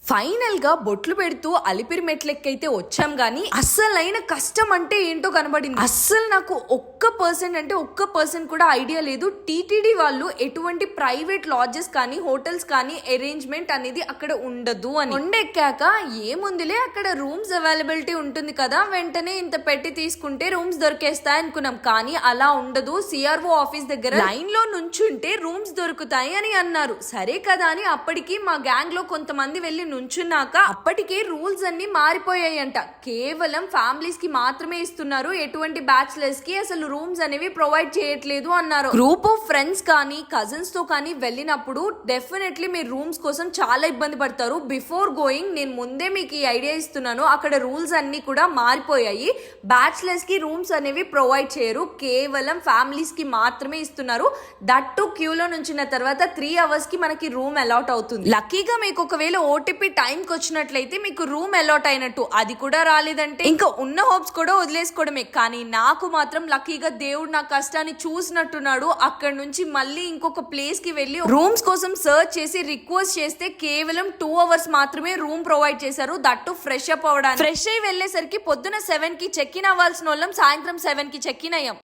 Final గా బొట్లు పెడుతూ అలిపిరి మెట్లెక్కైతే వచ్చాం గానీ అస్సలైన కష్టం అంటే ఏంటో కనబడింది. అస్సలు నాకు ఒక్క పర్సెంట్ కూడా ఐడియా లేదు. టీటీడీ వాళ్ళు ఎటువంటి ప్రైవేట్ లాడ్జెస్ కానీ హోటల్స్ కానీ అరేంజ్మెంట్ అనేది అక్కడ ఉండదు అని. కొండెక్కాక ఏముందిలే అక్కడ రూమ్స్ అవైలబిలిటీ ఉంటుంది కదా, వెంటనే ఇంత పెట్టి తీసుకుంటే రూమ్స్ దొరికేస్తాయి అనుకున్నాం. కానీ అలా ఉండదు. సిఆర్ఓ ఆఫీస్ దగ్గర లైన్ లో నుంచుంటే రూమ్స్ దొరుకుతాయి అని అన్నారు. సరే కదా అని అప్పటికి మా గ్యాంగ్ లో కొంతమంది వెళ్లి నుంచున్నాక అప్పటికే రూల్స్ అన్ని మారిపోయాయంట. కేవలం ఫ్యామిలీస్ కి మాత్రమే ఇస్తున్నారు, ఎటువంటి బ్యాచిలర్స్ కి అసలు రూమ్స్ అనేవి ప్రొవైడ్ చేయట్లేదు అన్నారు. గ్రూప్ ఆఫ్ ఫ్రెండ్స్ కానీ కజిన్స్ తో కానీ వెళ్ళినప్పుడు డెఫినెట్లీ మీరు రూమ్స్ కోసం చాలా ఇబ్బంది పడతారు. బిఫోర్ గోయింగ్ నేను ముందే మీకు ఈ ఐడియా ఇస్తున్నాను, అక్కడ రూల్స్ అన్ని కూడా మారిపోయాయి. బ్యాచిలర్స్ కి రూమ్స్ అనేవి ప్రొవైడ్ చేయరు, కేవలం ఫ్యామిలీస్ కి మాత్రమే ఇస్తున్నారు. దట్టు క్యూలో నుంచిన తర్వాత 3 hours కి మనకి రూమ్ అలాట్ అవుతుంది. లక్కీగా మీకు ఒకవేళ ఓటీపీ టైంకి వచ్చినట్లయితే మీకు రూమ్ అలాట్ అయినట్టు. అది కూడా రాలేదంటే ఇంకా ఉన్న హోప్స్ కూడా వదిలేసుకోవడమే. కానీ నాకు మాత్రం లక్కీగా దేవుడు నా కష్టాన్ని చూసినట్టున్నాడు. అక్కడ నుంచి మళ్ళీ ఇంకొక ప్లేస్ కి వెళ్ళి రూమ్స్ కోసం సర్చ్ చేసి రిక్వెస్ట్ చేస్తే కేవలం 2 hours మాత్రమే రూమ్ ప్రొవైడ్ చేశారు. దట్టు ఫ్రెష్ అప్ అవడానికి. ఫ్రెష్ అయ్యి వెళ్లేసరికి పొద్దున 7 కి చెక్ ఇన్ అవ్వాల్సిన వాళ్ళం సాయంత్రం 7 కి చెక్ ఇన్ అయ్యాం.